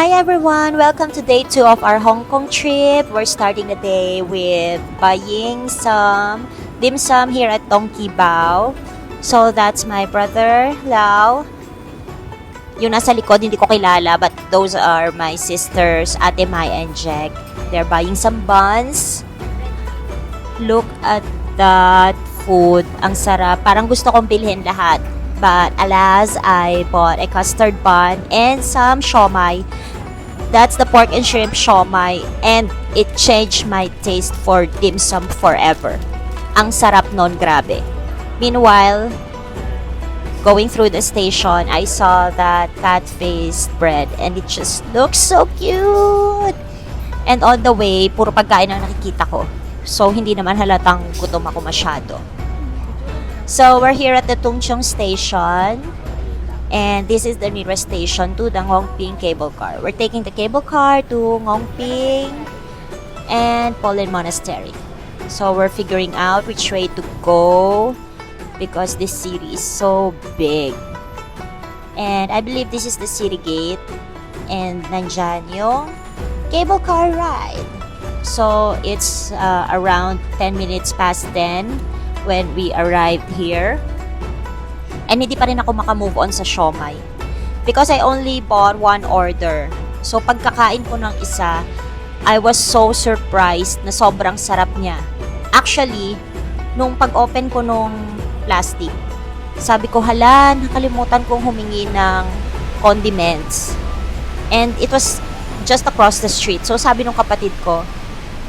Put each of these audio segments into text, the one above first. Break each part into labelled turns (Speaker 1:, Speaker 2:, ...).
Speaker 1: Hi everyone! Welcome to day 2 of our Hong Kong trip. We're starting the day with buying some dim sum here at Dong Ki Bao. So that's my brother, Lau. Yung nasa likod, hindi ko kilala, but those are my sisters, Ate Mai and Jack. They're buying some buns. Look at that food. Ang sarap. Parang gusto kong bilhin lahat. But alas, I bought a custard bun and some siomai. That's the pork and shrimp siomai, and it changed my taste for dim sum forever. Ang sarap nun, grabe. Meanwhile, going through the station, I saw that cat-faced bread and it just looks so cute. And on the way, puro pagkain ang nakikita ko. So, hindi naman halatang gutom ako masyado. So, we're here at the Tung Chung Station. And this is the nearest station to the Ngongping cable car. We're taking the cable car to Ngongping and Polin Monastery. So, we're figuring out which way to go because this city is so big. And I believe this is the city gate. And nandyan yung cable car ride. So, it's around 10 minutes past 10 when we arrived here. And hindi pa rin ako makamove on sa siomai. Because I only bought one order. So, pagkakain ko ng isa, I was so surprised na sobrang sarap niya. Actually, nung pag-open ko nung plastic, sabi ko, hala, nakalimutan kong humingi ng condiments. And it was just across the street. So, sabi nung kapatid ko,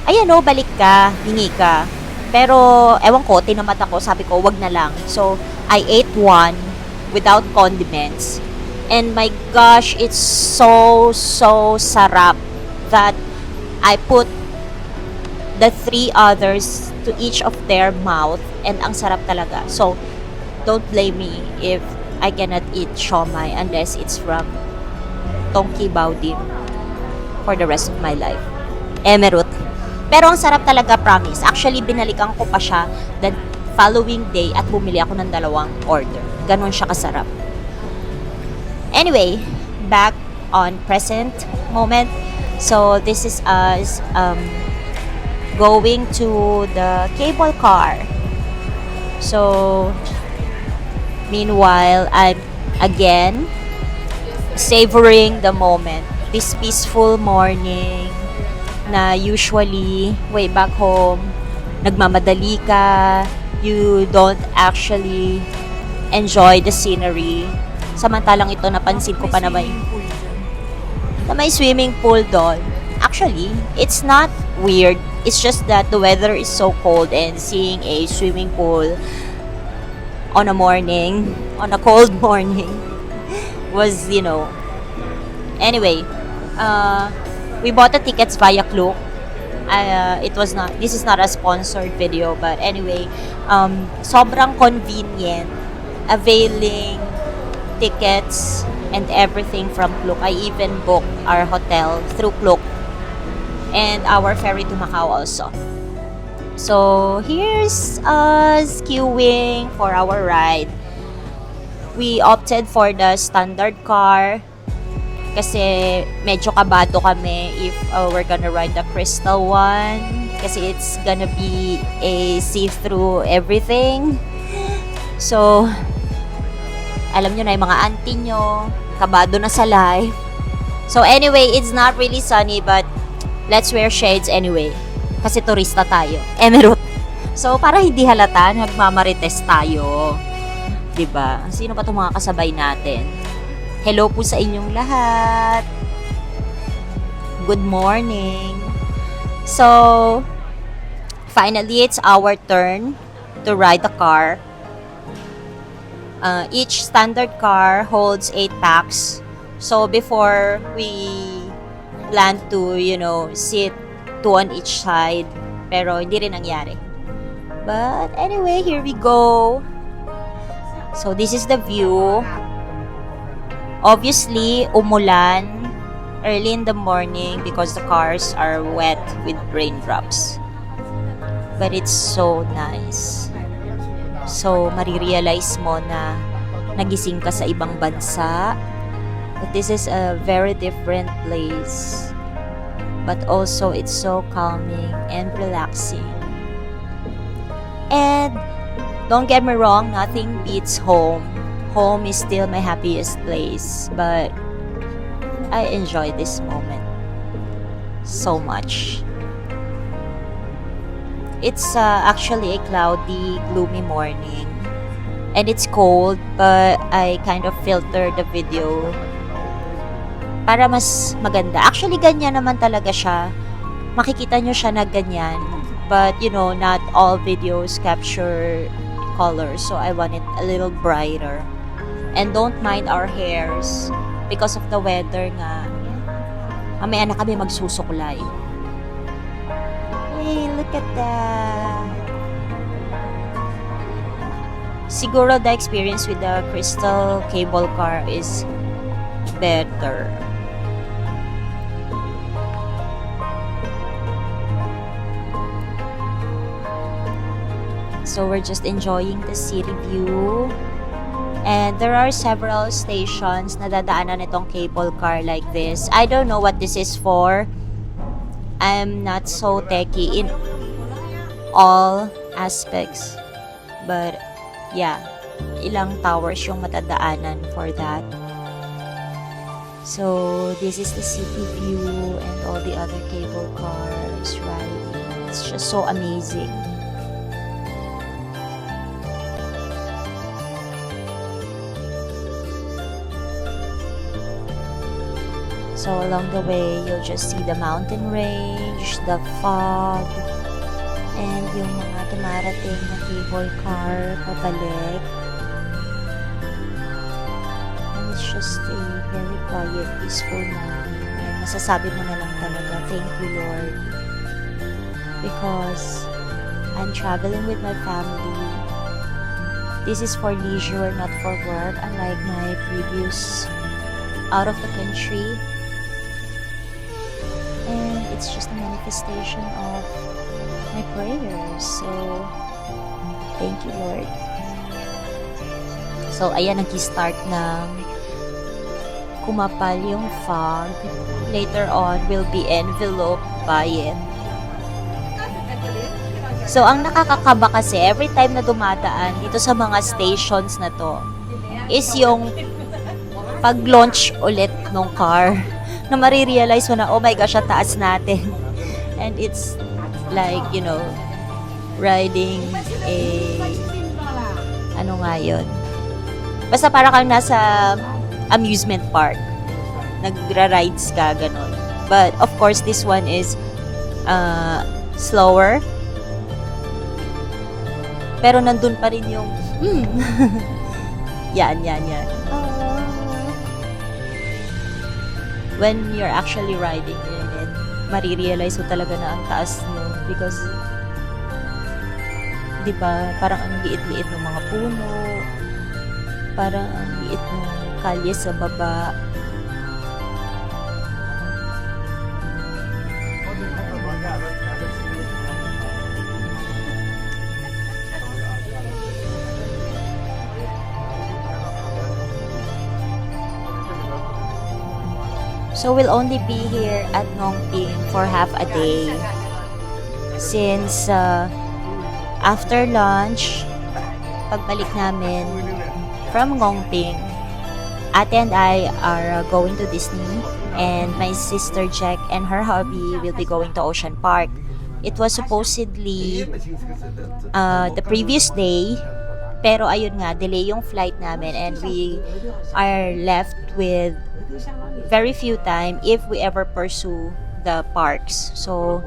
Speaker 1: ayan o, balik ka, hingi ka. Pero, ewan ko, tinamat ako, sabi ko, wag na lang. So, I ate one without condiments. And my gosh, it's so sarap that I put the 3 others to each of their mouth. And ang sarap talaga. So, don't blame me if I cannot eat siomai unless it's from Dong Ki Bao din for the rest of my life. Emerald. Pero ang sarap talaga, promise. Actually, binalikan ko pa siya the following day at bumili ako ng 2 order. Ganon siya kasarap. Anyway, back on present moment. So, this is us going to the cable car. So, meanwhile, I'm again savoring the moment. This peaceful morning na usually, way back home, nagmamadali ka, you don't actually enjoy the scenery. Samantalang ito, napansin ko pa na may swimming pool doon. Actually, it's not weird. It's just that the weather is so cold and seeing a swimming pool on a cold morning was, anyway, we bought the tickets via Klook. This is not a sponsored video, but anyway, sobrang convenient availing tickets and everything from Klook. I even booked our hotel through Klook and our ferry to Macau also. So, here's us queuing for our ride. We opted for the standard car kasi medyo kabado kami if we're gonna ride the crystal one kasi it's gonna be a see-through everything. So, alam nyo na yung mga auntie nyo, kabado na sa life. So anyway, it's not really sunny but let's wear shades anyway kasi turista tayo. Emerald. So, para hindi halata, nagmamarites tayo. Diba? Sino pa itong mga kasabay natin? Hello po sa inyong lahat. Good morning. So, finally, it's our turn to ride the car. Each standard car holds 8 packs. So, before we plan to, sit 2 on each side. Pero, hindi rin nangyari. But, anyway, here we go. So, this is the view. Obviously, umulan early in the morning because the cars are wet with raindrops. But it's so nice. So, marirealize mo na nagising ka sa ibang bansa But this is a very different place. But also it's so calming and relaxing. And don't get me wrong, nothing beats home. Home is still my happiest place, but I enjoy this moment so much. It's actually a cloudy, gloomy morning. And it's cold, but I kind of filter the video para mas maganda. Actually, ganyan naman talaga siya. Makikita nyo siya na ganyan. But, you know, not all videos capture color. So, I want it a little brighter. And don't mind our hairs because of the weather nga. Mamaya na kami magsusuklay. Hey, look at that. Siguro the experience with the crystal cable car is better. So we're just enjoying the city view. And there are several stations na dadaanan itong cable car like this. I don't know what this is for. I'm not so techy in all aspects. But yeah, ilang towers yung matadaanan for that. So this is the city view and all the other cable cars riding. It's just so amazing. So along the way, you'll just see the mountain range, the fog, and yung mga dumarating na cable car pabalik. And it's just a very quiet, peaceful morning. And masasabi mo na lang talaga, thank you Lord. Because I'm traveling with my family. This is for leisure, not for work, unlike my previous out of the country. And it's just a manifestation of my prayers. So, thank you, Lord. So, ayan, nag-start ng kumapal yung fog. Later on, we'll be enveloped by it. So, ang nakakakaba kasi, every time na dumadaan dito sa mga stations na to, is yung pag-launch ulit ng car. Na marirealize mo na, oh my gosh, ang taas natin. And it's like, you know, riding a, ano nga yun? Basta para kang nasa amusement park. Nagra-rides ka, ganun. But, of course, this one is slower. Pero nandun pa rin yung, yan. When you're actually riding in it, marirealize mo talaga na ang taas nyo because di ba parang ang liit-liit ng mga puno, parang ang liit ng kalye sa baba. So we'll only be here at Ngongping for half a day since after lunch, pagbalik namin from Ngongping, Ate and I are going to Disney and my sister Jack and her hubby will be going to Ocean Park. It was supposedly the previous day, pero ayun nga, delay yung flight namin and we are left with very few time if we ever pursue the parks. So,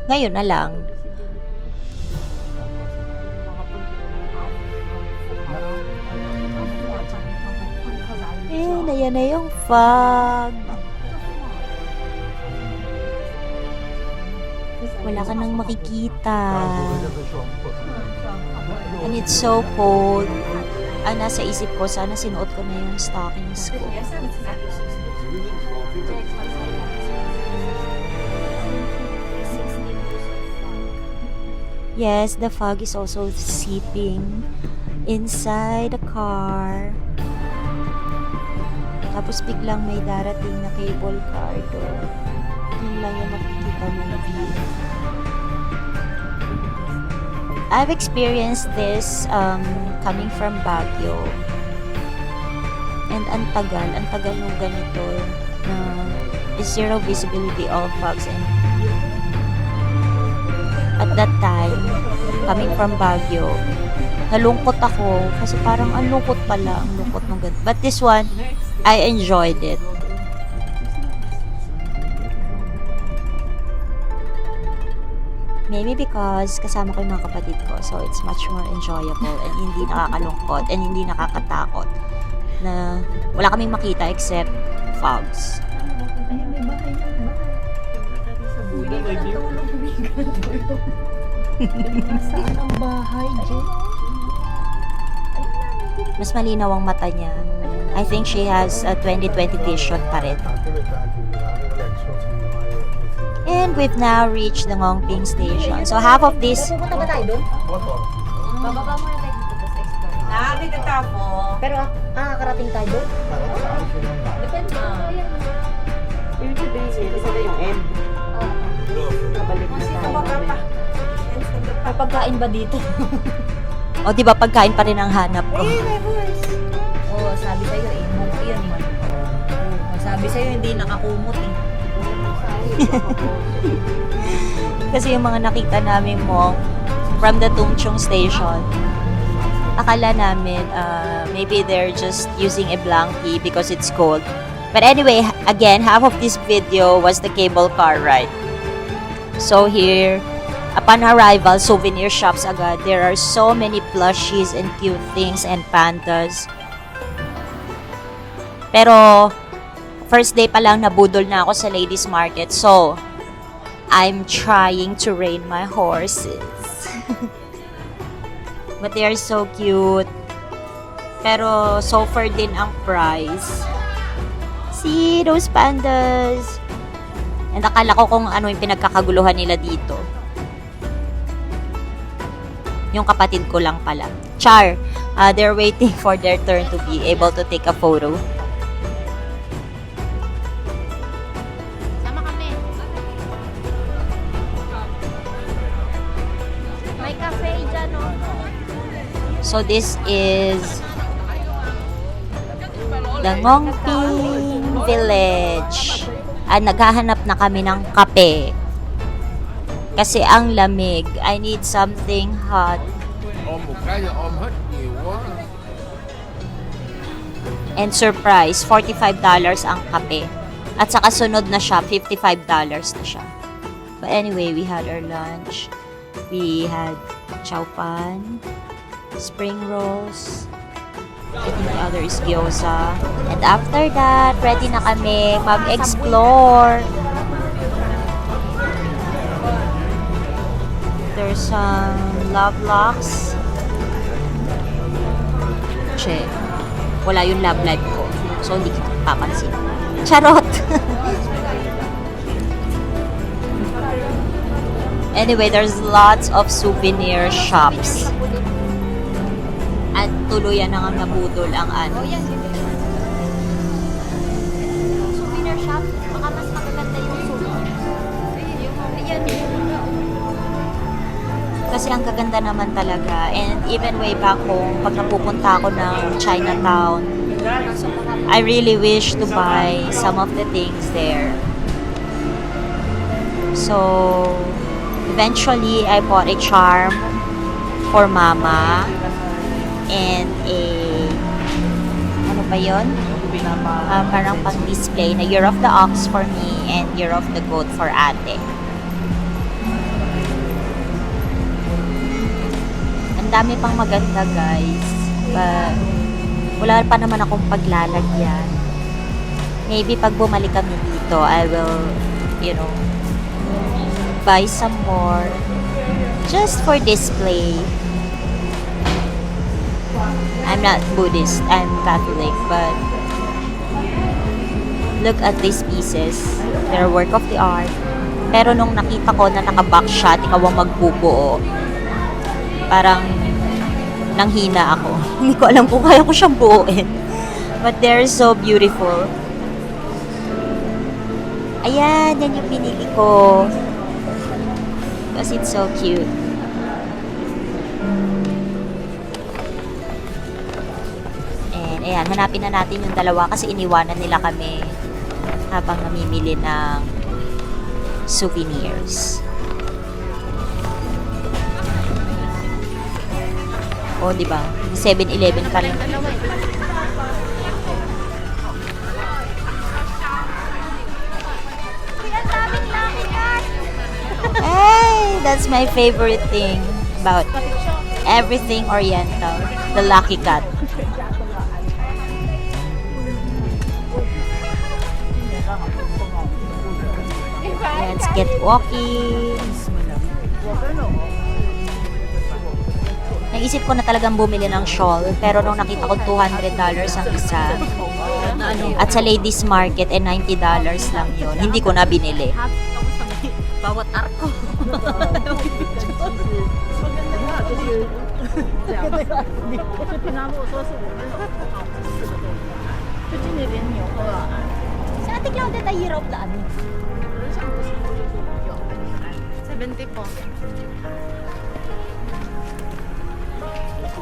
Speaker 1: ngayon na lang. Ayan na yung fog. Wala ka nang makikita. And it's so cold. Ang nasa isip ko, sana sinuot ko na yung stockings ko. Yes, the fog is also seeping inside the car. Tapos biglang may darating na cable car doon. Yun lang yung makikita mong view. I've experienced this coming from Baguio. And ang tagal nung ganito na zero visibility of fogs. And at that time, coming from Baguio, nalungkot ako kasi parang ang lungkot pala, ang lungkot nung ganito. But this one, I enjoyed it. Maybe because kasama ko yung mga kapatid ko, so it's much more enjoyable and hindi nakakalungkot and hindi nakakatakot na wala kaming makita except fogs.
Speaker 2: Ayun, may bahay na. Bigyan ka ng tulong, bigyan ka ng tulong. Nasaan ang bahay, Jay?
Speaker 1: Mas malinaw ang mata niya. I think she has a 20/20 vision pa rin. And we've now reached the Ngongping station. So half of this...
Speaker 2: Pupunta ba tayo doon? Bababa muna tayo dito sa explore.
Speaker 3: Dito tapo.
Speaker 2: Pero karating tayo doon? Depende.
Speaker 3: Yung sabihin, isa na yung end. Kabalik na tayo.
Speaker 2: May pagkain ba dito?
Speaker 1: O, di ba pagkain pa rin ang hanap ko?
Speaker 2: Oo, sabi sa'yo eh. Mungki yun eh. Sabi sa'yo hindi nakakumot eh.
Speaker 1: Kasi yung mga nakita namin mo from the Tumchung station, akala namin maybe they're just using a blankie because it's cold. But anyway, again, half of this video was the cable car ride. So here, upon arrival, souvenir shops agad. There are so many plushies and cute things and pandas. Pero first day pa lang nabudol na ako sa ladies market. So, I'm trying to rein my horses. But they are so cute. Pero so far din ang price. See those pandas. And akala ko kung ano yung pinagkakaguluhan nila dito. Yung kapatid ko lang pala. Char, they're waiting for their turn to be able to take a photo.
Speaker 2: Sama kami. May cafe dyan oh.
Speaker 1: So this is the Ngongping Village. Naghahanap na kami ng kape. Kasi ang lamig. I need something hot.
Speaker 4: Ôm một cái là ôm hết nhiều quá.
Speaker 1: And surprise, $45 ang kape. At saka sunod na siya, $55 na siya. But anyway, we had our lunch. We had chow pan, spring rolls, I think the other is gyoza. And after that, ready na kami mag-explore. There's some love locks. Che, wala yung love life ko. So, hindi kita papansin. Charot! Anyway, there's lots of souvenir shops. At tuluyan na nga nabudol ang ano.
Speaker 2: Souvenir shop, baka mas magaganda yung souvenir. Ayan.
Speaker 1: Kasi ang gaganda naman talaga. And even way back home, pag napupunta ako ng Chinatown, I really wish to buy some of the things there. So, eventually, I bought a charm for Mama. And ano ba yun? Parang pang-display na Year of the Ox for me and Year of the Goat for ate. Ang dami pang maganda, guys. But, wala pa naman akong paglalagyan. Maybe pag bumalik kami dito, I will, buy some more just for display. I'm not Buddhist, I'm Catholic, but look at these pieces. They're work of the art. Pero nung nakita ko na naka-box siya at ikaw ang magbubuo, parang nanghina ako. Hindi ko alam kung kaya ko siyang buuin. But they're so beautiful. Ayan, yan yung pinili ko. Because it's so cute. And ayan, hanapin na natin yung dalawa kasi iniwanan nila kami habang namimili ng souvenirs. O, di ba? 7-Eleven pa rin. Hey, that's my favorite thing about everything Oriental. The Lucky Cat. Let's get walking. Naisip ko na talagang bumili ng shawl, pero nung nakita ko $200 ang isa, at sa ladies market, $90 lang yun. Hindi ko na binili.
Speaker 2: Bawat arko.
Speaker 1: Sa ating Claudia na year of the ano?
Speaker 2: 70 po.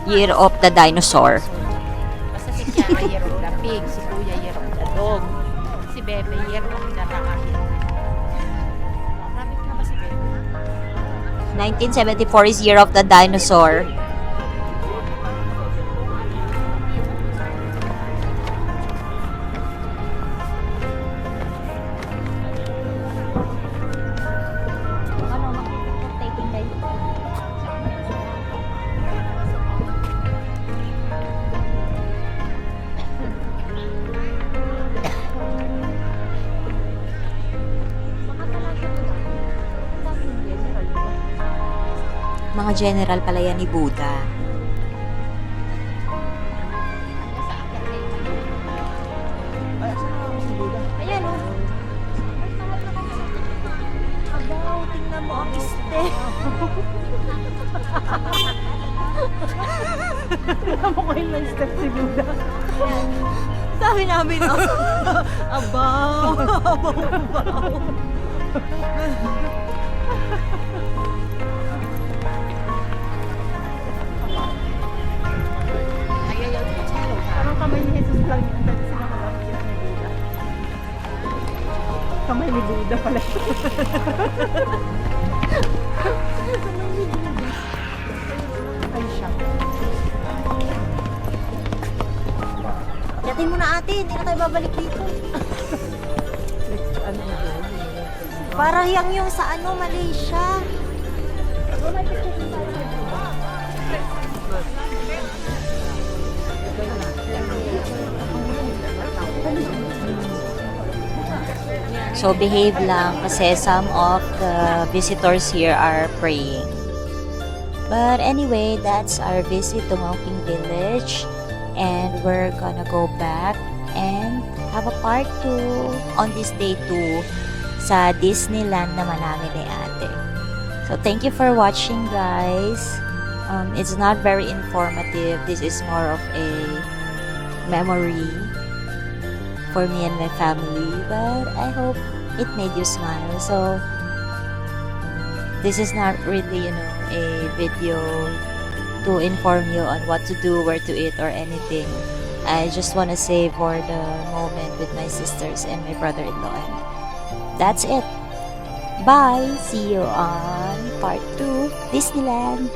Speaker 1: Year of the Dinosaur.
Speaker 2: Basta si Kiara year of the pig, si Kuya year of the dog, si Bebe year of the rabbit. Rabbit na ba si Bebe?
Speaker 1: 1974 is Year of the Dinosaur. Mga general pala yan ni Buddha. Ayan o. Abaw, tingnan mo ang iste.
Speaker 2: Tignan mo kayo ng step si Buddha.
Speaker 1: Sabi namin, oh.
Speaker 2: Abaw! Abaw! Parang kamay ni Jesus lang yung dahil sila malaki ni Buddha. Kamay ni Buddha pala siya. Kamay ni Buddha. Ay siya.
Speaker 1: Yatin mo na ate, hindi na tayo babalik dito.
Speaker 2: Ano yun?
Speaker 1: Para yung sa ano, Malaysia. So behave lang kasi some of the visitors here are praying. But anyway, that's our visit to Mauping Village. And we're gonna go back and have a part 2 on this day 2 sa Disneyland naman namin ni ate. So thank you for watching, guys. It's not very informative. This is more of a memory for me and my family, but I hope it made you smile. So this is not really, a video to inform you on what to do, where to eat, or anything. I just want to savor the moment with my sisters and my brother-in-law. And that's it. Bye! See you on part 2, Disneyland!